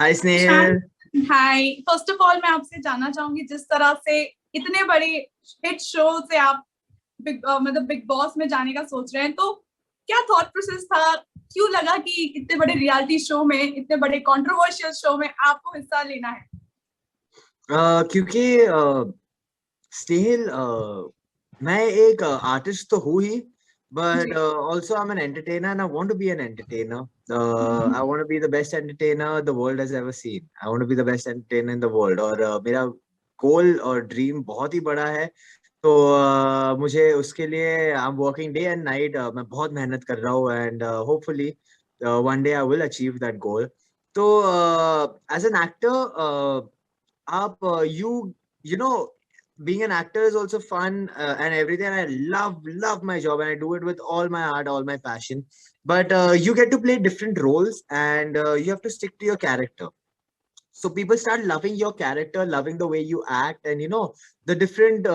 Hi Ishan, Snehal. Hi. First of all मैं आपसे जानना चाहूंगी, जिस तरह से इतने बड़े हिट शो से आप मतलब बिग बॉस में जाने का सोच रहे हैं, तो क्या थॉट प्रोसेस था? क्यों लगा कि इतने बड़े रियलिटी शो में, इतने बड़े कंट्रोवर्शियल शो में आपको हिस्सा लेना है? क्योंकि स्नेहल, मैं एक आर्टिस्ट तो हूँ ही, but ji. also I'm an entertainer and I want to be an entertainer. I hmm. want to be the best entertainer the world has ever seen. I want to be the best entertainer in the world. और मेरा गोल और dream बहुत ही बड़ा है। तो मुझे उसके लिए I am working day and night. मैं बहुत मेहनत कर रहा हूँ and hopefully one day I will achieve that goal. तो एज एन एक्टर आप you know being an actor is also fun and everything. I love my job and I do it with all my heart, all my passion. But you get to play different roles and you have to stick to your character. So people start loving your character, loving the way you act, and the different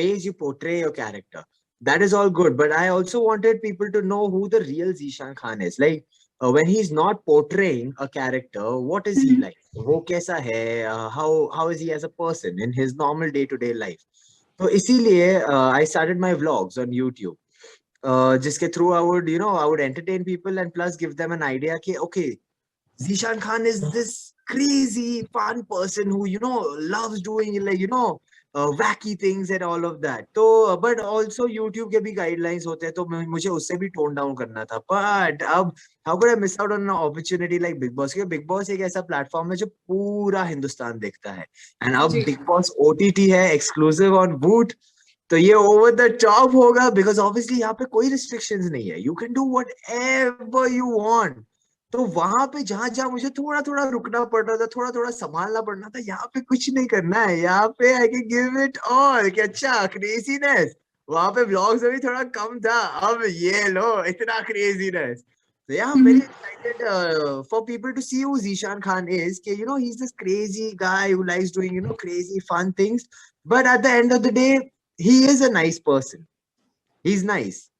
ways you portray your character. That is all good, but I also wanted people to know who the real Zishan Khan is. Like when he's not portraying a character, what is he like? वो कैसा है? How is he as a person in his normal day to day life? तो इसीलिए I started my vlogs on YouTube. जिसके through I would entertain people and plus give them an idea कि okay, Zishan Khan is this crazy fun person who loves doing wacky things and all of that. तो but also YouTube के भी guidelines होते हैं, तो मुझे उससे भी tone down करना था. But अब how could I miss out on an opportunity like Big Boss? क्योंकि Big Boss एक ऐसा प्लेटफॉर्म है जो पूरा हिंदुस्तान देखता है. And अब जी। Big Boss OTT है, exclusive on Voot. तो ये ओवर द टॉप होगा बिकॉज ऑब्वियसली यहाँ पे कोई रिस्ट्रिक्शंस नहीं है. You can do what ever you want. तो वहां पे जहां जहां मुझे थोड़ा थोड़ा रुकना पड़ रहा था, थोड़ा थोड़ा संभालना पड़ना था, यहाँ पे कुछ नहीं करना है. यहाँ पे I can give it all. कि अच्छा क्रेजीनेस वहां पे व्लॉग्स में भी थोड़ा कम था, अब ये लो इतना craziness. So yeah, I'm very hmm. excited for people to see who Zishan Khan is. He's this crazy guy who likes doing crazy fun things. But at the end of the day, he is a nice person. He's nice.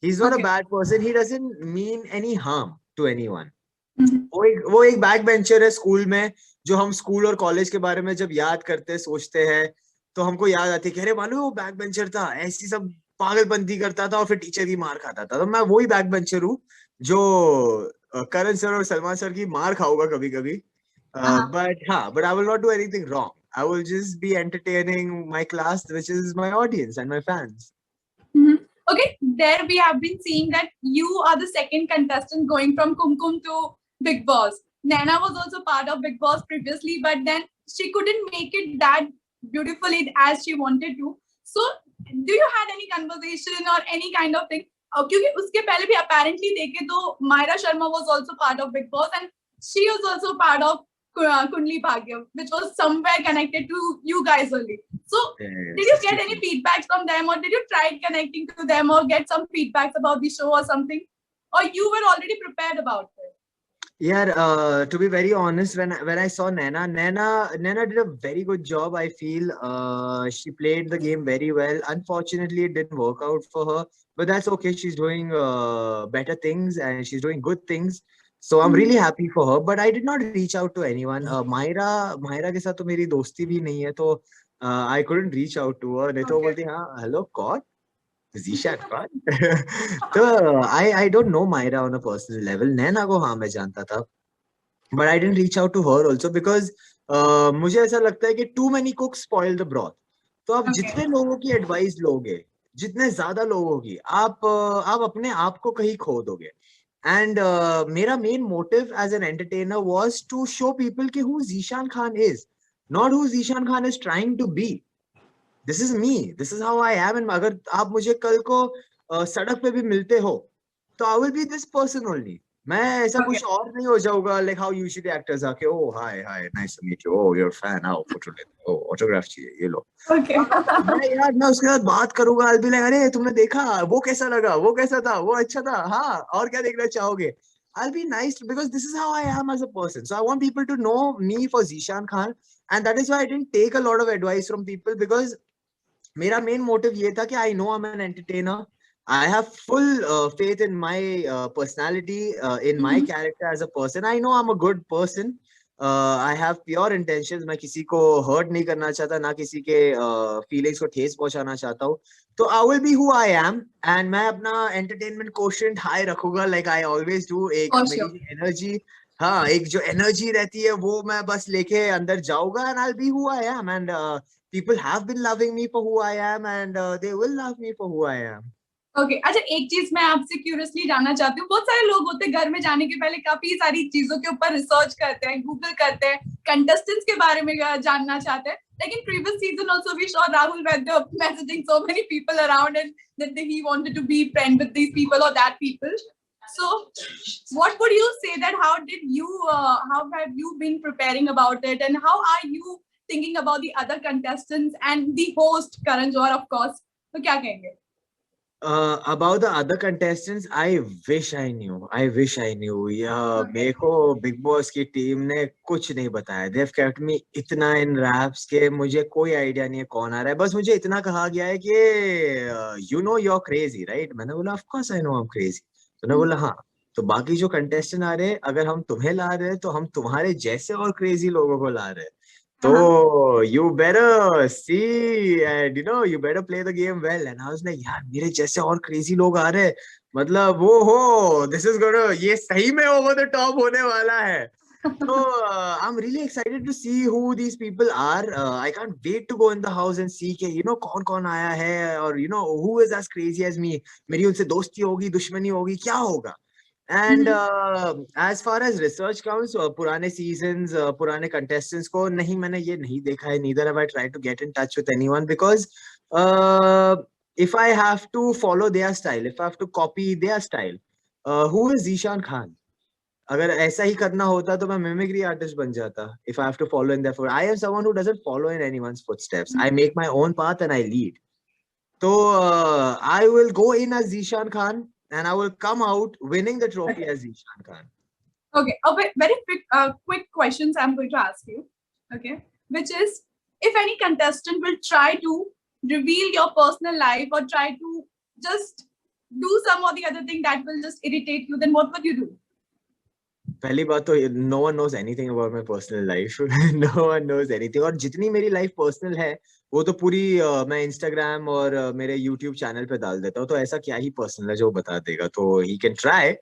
He's not a okay. bad person. He doesn't mean any harm to anyone. वो एक back bencher है school में. जो हम school और college के बारे में जब याद करते हैं, सोचते हैं, तो हमको याद आती है कि अरे मालूम वो बैक बेंचर था, ऐसी सब पागलपंती करता था और फिर टीचर की मार खाता था. तो मैं वही बैक बेंचर हूँ जो करण सर और सलमान सर की मार खाऊंगा कभी कभी. हाँ। but I will not do anything wrong. I will just be entertaining my class, which is my audience and my fans. Mhm. Okay, there we have been seeing that you are the second contestant going from Kumkum to Big Boss. Naina was also part of Big Boss previously, but then she couldn't make it that beautifully as she wanted to. So, do you had any conversation or any kind of thing? क्योंकि उसके पहले भी apparently देखे तो Myra Sharma was also part of Big Boss and she was also part of Kundli Bhagya, which was somewhere connected to you guys only. So, did you Yes, get any feedbacks from them, or did you try connecting to them, or get some feedbacks about the show or something, or you were already prepared about it? yeah. To be very honest, when I saw Naina did a very good job. I feel she played the game very well. Unfortunately, it didn't work out for her, but that's okay. She's doing better things and she's doing good things. So I'm really happy for her. But I did not reach out to anyone. Myra के साथ तो मेरी दोस्ती भी नहीं है, तो I couldn't reach out to her. नहीं तो वो Okay. बोलती हाँ हेलो कौन Zishan Khan. तो I don't know Myra on a personal level. नैना को हाँ मैं जानता था, but I didn't reach out to her also because मुझे ऐसा लगता है कि too many cooks spoil the broth. तो आप Okay. जितने लोगों की एडवाइस लोगे, जितने ज्यादा लोगों की, आप अपने आप को कहीं खो दोगे. And मेरा main motive as an entertainer was to show people कि who Zishan Khan is, not who Zishan Khan is trying to be. This is me, this is how I am. And अगर आप मुझे कल को सड़क पे भी मिलते हो, तो I will be this person only. मैं ऐसा Okay. कुछ और नहीं हो जाऊंगा लाइक हाउ यूजुअली एक्टर्स आके oh hi hi nice to meet you, oh your fan, आओ फोटो लेते, ओ ऑटोग्राफ चाहिए, ये लो. Okay. मैं उसके साथ बात करूंगा. आई बी लाइक अरे तुमने देखा वो कैसा लगा, वो कैसा था, वो अच्छा था, हाँ और क्या देखना चाहोगे. I'll be nice because this is how I am as a person. So I want people to know me for Zishan Khan, and that is why I didn't take a lot of advice from people because मेरा main motive ये था कि I know I am an entertainer. I have full faith in my personality, in my Mhm. character as a person. I know I'm a good person. I have pure intentions, मैं किसी को hurt नहीं करना चाहता, ना किसी के feelings को ठेस पहुंचाना चाहता हूँ। तो I will be who I am, and मैं अपना एंटरटेनमेंट कोशेंट हाई रखूंगा, लाइक आई ऑलवेज डू। एक For मेरी sure. एनर्जी, हाँ, एक जो एनर्जी रहती है वो मैं बस लेके अंदर जाऊंगा, and I will be who I am, and people have been loving me for who I am, and they will love me for who I am. Okay अच्छा, एक चीज मैं आपसे क्यूरियसली जानना चाहती हूँ। बहुत सारे लोग होते हैं घर में जाने के पहले काफी सारी चीजों के ऊपर रिसर्च करते हैं, गूगल करते हैं, कंटेस्टेंट्स के बारे में जानना चाहते हैं। लेकिन previous season also we saw Rahul Vaidya messaging so many people around and that he wanted to be friend with these people और that people. So what would you say that how did you how have you been preparing about it, and how are you thinking about the other contestants and the host Karan Johar of course? तो क्या कहेंगे? About the other contestants, I wish I knew. I wish I knew. Yeah, Okay. मेरे को big boss की team ने कुछ नहीं बताया. They've kept me इतना in wraps के मुझे कोई आइडिया नहीं है कौन आ रहा है. बस मुझे इतना कहा गया है कि you know you're crazy, right? मैंने बोला of course I know I'm crazy. तो उन्होंने बोला हाँ. तो बाकी जो कंटेस्टेंट आ रहे हैं, अगर हम तुम्हें ला रहे हैं तो हम तुम्हारे जैसे और क्रेजी लोगों को ला रहे हैं. तो you better see, and you better play the game well. And I was like, यार मेरे जैसे और crazy लोग आ रहे हैं, मतलब वो हो, this is gonna, ये सही में over the top होने वाला है. So I'm really excited to see who these people are. I can't wait to go in the house and see कि कौन कौन आया है, और who is as crazy as me. मेरी उनसे दोस्ती होगी, दुश्मनी होगी, क्या होगा. And as far as research comes, पुराने seasons, पुराने contestants को नहीं, मैंने ये नहीं देखा है. Neither have I tried to get in touch with anyone, because if I have to follow their style, if I have to copy their style, who is Zishan Khan? अगर ऐसा ही करना होता तो मैं mimicry artist बन जाता. If I have to follow in their footsteps, I am someone who doesn't follow in anyone's footsteps. I make my own path and I lead. So I will go in as Zishan Khan, and I will come out winning the trophy as Zishan Khan. Okay, a very quick questions I'm going to ask you. Okay, which is, if any contestant will try to reveal your personal life or try to just do some or the other thing that will just irritate you, then what would you do? पहली बात तो no one knows anything about my personal life. No one knows anything. और जितनी मेरी life personal है वो तो पूरी मैं इंस्टाग्राम और मेरे यूट्यूब चैनल पे डाल देता हूँ. तो ऐसा क्या ही पर्सनल है जो बता देगा. तो he can try,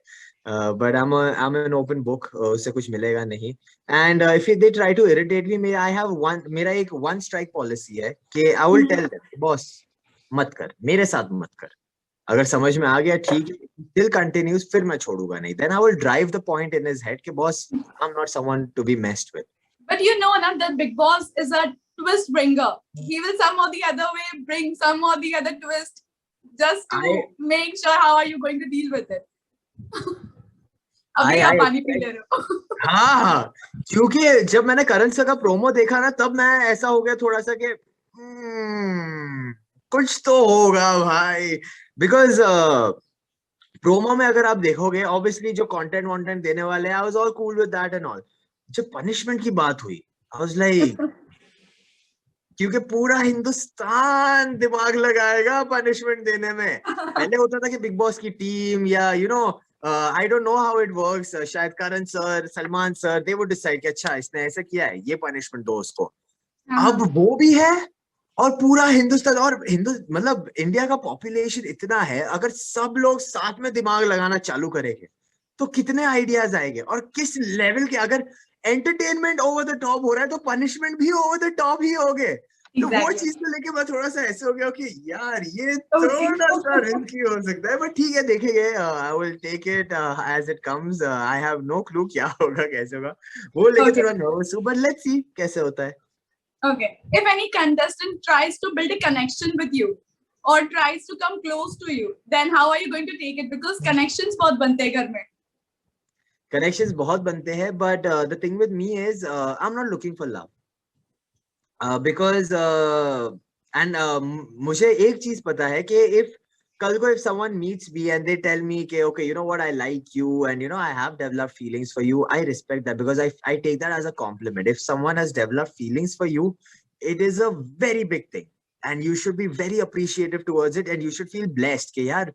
but I'm an open book. उससे कुछ मिलेगा नहीं. And if they try to irritate me, मेरा एक one strike policy है कि I will tell them, boss मत कर, मेरे साथ मत कर. अगर समझ में आ गया ठीक है, still continues, फिर मैं छोड़ूंगा नहीं. Then I will drive the point in his head कि boss, I'm not someone to be messed with. But you know now that Big Boss is a twist bringer. He will some or the other way bring some or the other twist just to make sure how are you going to deal with it. अभी आप पानी P ले रहे हो. हाँ, क्योंकि जब मैंने करण सर का प्रोमो देखा ना, तब मैं ऐसा हो गया थोड़ा सा कि कुछ तो होगा भाई. बिकॉज प्रोमो में अगर आप देखोगे, ऑब्वियसली जो कंटेंट देने वाले हैं, I was all cool with that and all. जब पनिशमेंट की बात हुई, आई वाज लाइक, क्योंकि पूरा हिंदुस्तान दिमाग लगाएगा पनिशमेंट देने में. पहले होता था कि बिग बॉस की टीम या I don't know how it works, शायद Karan sir, Salman sir, they would decide कि अच्छा इसने ऐसा किया है, ये पनिशमेंट दो उसको. अब वो भी है, और पूरा हिंदुस्तान, और मतलब इंडिया का पॉपुलेशन इतना है, अगर सब लोग साथ में दिमाग लगाना चालू करेंगे तो कितने आइडियाज आएंगे, और किस लेवल के. अगर एंटरटेनमेंट ओवर द टॉप हो रहा है तो पनिशमेंट भी ओवर द टॉप ही होगे. तो वो चीज को लेके मैं थोड़ा सा ऐसे हो गया कि यार ये थोड़ा सा रिस्की हो सकता है, बट ठीक है, देखेंगे. I will take it as it comes. I have no clue क्या होगा, कैसे होगा, वो लेके थोड़ा नर्वस हूँ, बट लेट्स सी कैसे होता है. Okay, if any contestant tries to build a connection with you or tries to come close to you, then how are you going to take it? Because connections बहुत बनते हैं घर में. Connections बहुत बनते हैं, but the thing with me is I'm not looking for love. Because and मुझे एक चीज पता है कि if कल को if someone meets me and they tell me कि okay, you know what, I like you and I have developed feelings for you, I respect that, because I take that as a compliment. If someone has developed feelings for you, it is a very big thing, and you should be very appreciative towards it, and you should feel blessed कि यार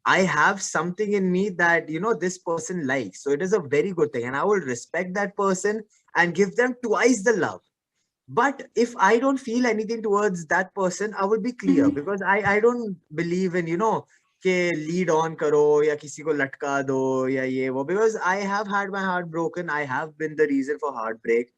I have something in me that this person likes. So it is a very good thing, and I will respect that person. and give them twice the love. But if I don't feel anything towards that person, I would be clear, because I don't believe in, कि lead on करो या किसी को लटका दो या ये वो, because I have had my heart broken, I have been the reason for heartbreak.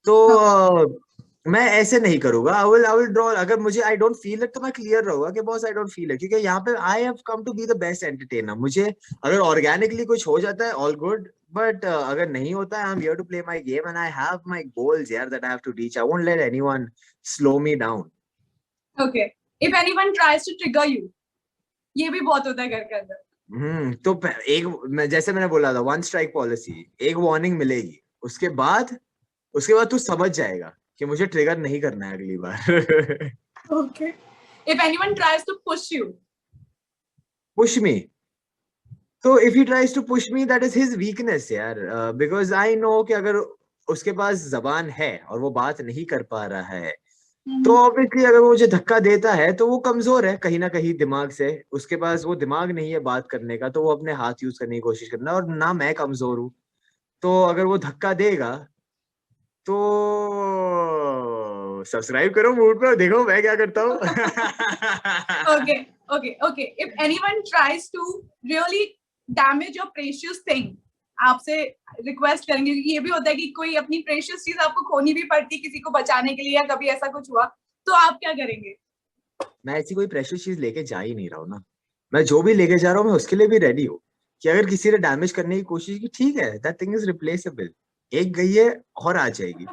तो मैं ऐसे नहीं करूंगा. I will draw. अगर मुझे I don't feel it, तो मैं clear रहूंगा कि boss I don't feel it, क्योंकि यहाँ पे I have come to be the best entertainer. मुझे अगर organically कुछ हो जाता है, all good. But अगर नहीं होता है, I'm here to play my game and I have my goals यार that I have to reach. I won't let anyone slow me down. Okay. If anyone tries to trigger you, ये भी बहुत होता है घर के अंदर. तो एक जैसे मैंने बोला था, one strike policy, एक warning मिलेगी, उसके बाद तू समझ जाएगा कि मुझे ट्रिगर नहीं करना है अगली बार. Okay. If anyone tries to push you. Push me. So if he tries to push me, that is his weakness यार. Because I know कि अगर उसके पास जबान है और वो बात नहीं कर पा रहा है, तो ऑब्वियसली अगर वो मुझे धक्का देता है तो वो कमजोर है कहीं ना कहीं दिमाग से. उसके पास वो दिमाग नहीं है बात करने का, तो वो अपने हाथ यूज करने की कोशिश करना, और ना मैं कमजोर हूँ. तो अगर वो धक्का देगा तो सब्सक्राइब करो मूड पे, देखो मैं क्या करता हूँ. Okay. If anyone tries to really damage your precious thing, आपसे रिक्वेस्ट करेंगे, क्योंकि ये भी होता है कि कोई अपनी प्रेशियस चीज आपको खोनी भी पड़ती किसी को बचाने के लिए, या कभी ऐसा कुछ हुआ, तो आप क्या करेंगे? मैं ऐसी कोई प्रेशियस चीज लेके जा ही नहीं रहा हूँ ना. मैं जो भी लेके जा रहा हूँ, मैं उसके लिए भी रेडी हूँ कि अगर किसी ने डैमेज करने की कोशिश की, ठीक है, दैट थिंग इज रिप्लेसेबल. एक गई है और आ जाएगी.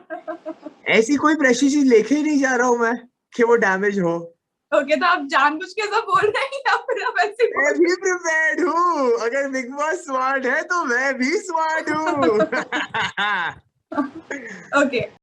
ऐसी कोई प्रेशियस चीज लेके ही नहीं जा रहा हूँ मैं कि वो डैमेज हो. ओके, तो आप जानबूझ के ऐसा बोल रहे हैं या फिर आप ऐसे बोल मैं भी प्रिपेयर्ड हूँ. अगर बिग बॉस स्मार्ट है तो मैं भी स्मार्ट हूँ. ओके.